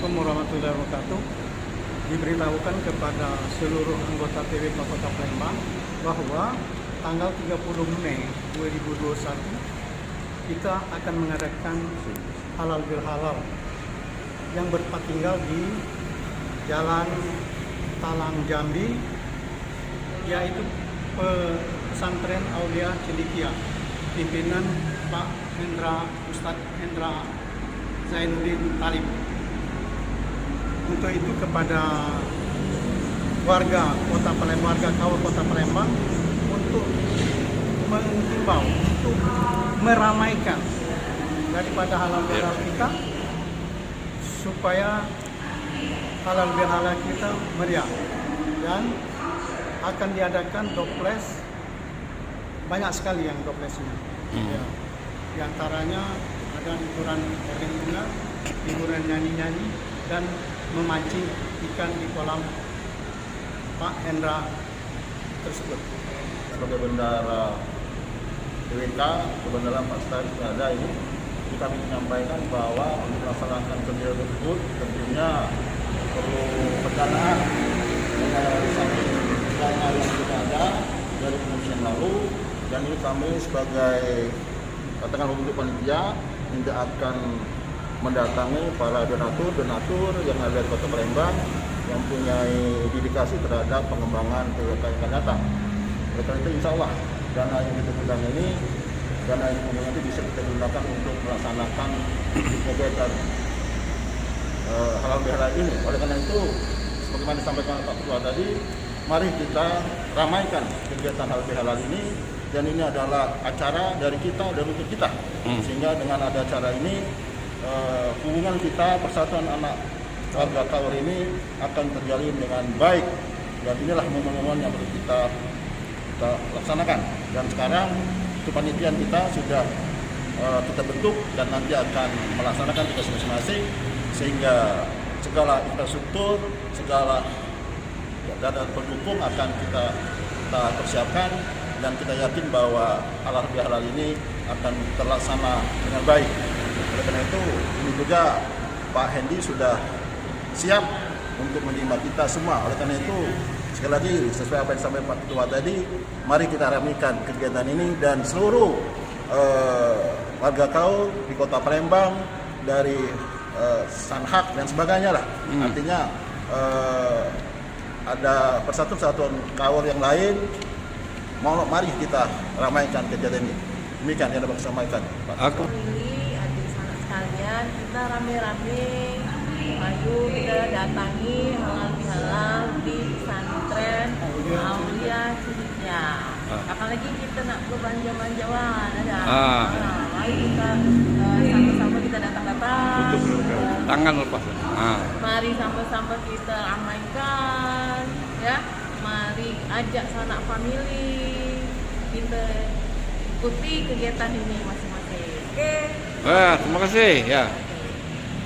Assalamualaikum warahmatullahi wabarakatuh. Diberitahukan kepada seluruh anggota PWK Kota Palembang bahwa tanggal 30 Mei 2021 kita akan mengadakan halal bihalal yang bertempat tinggal di Jalan Talang Jambi, yaitu pesantren Aulia Cendekia, pimpinan Pak Ustadz Hendra Zainuddin Talib. Untuk itu kepada warga Kota Palembang, warga Kaur Kota Palembang untuk mengimbau untuk meramaikan daripada halal bihalal kita supaya halal bihalal kita meriah, dan akan diadakan doples, banyak sekali yang doplesnya. Ya. Di antaranya ada hiburan organ, hiburan nyanyi-nyanyi, dan memancing ikan di kolam Pak Hendra tersebut. Sebagai bendara PWK, Bendara Pak Stari ada ini, kami menyampaikan bahwa untuk melaksanakan kegiatan tersebut tentunya perlu pendanaan dana yang sudah ada dari pengungsian lalu, dan ini kami sebagai katakan untuk panitia tidak akan mendatangi para donatur yang ada di Kota Palembang yang punya dedikasi terhadap pengembangan PWK yang akan datang. Oleh karena itu insya Allah dana yang kita pegang ini, dana yang nanti bisa kita gunakan untuk melaksanakan kegiatan halal bihalal ini. Oleh karena itu, sebagaimana disampaikan Pak Ketua tadi, mari kita ramaikan kegiatan halal bihalal ini, dan ini adalah acara dari kita dan untuk kita. Sehingga dengan ada acara ini, hubungan kita, persatuan anak warga Kaur ini akan terjalin dengan baik, dan inilah momen-momen yang perlu kita laksanakan. Dan sekarang kepanitiaan kita sudah kita bentuk dan nanti akan melaksanakan tugas masing-masing, sehingga segala infrastruktur, segala dana pendukung akan kita persiapkan, dan kita yakin bahwa halal bihalal ini akan terlaksana dengan baik. Oleh karena itu, ini juga Pak Hendi sudah siap untuk menerima kita semua. Oleh karena itu, sekali lagi sesuai apa yang disampaikan Pak Ketua tadi, mari kita ramaikan kegiatan ini, dan seluruh warga Kaur di Kota Palembang dari Sanhak dan sebagainya lah. Artinya ada persatuan Kaur yang lain, mari kita ramaikan kegiatan ini. Demikian yang dapat saya sampaikan, Pak. Adik sanak sekalian, kita rame-rame maju, kita datangi halal bihalal di pesantren Aulia Cendekia. Apalagi kita nak berbanja-banjaan ada. Mari kita sama-sama kita datang-datang. Tangan lepas. Mari sama-sama kita ramaikan, ya. Mari ajak sanak famili, kita ikuti kegiatan ini masing-masing. Oke. Terima kasih ya.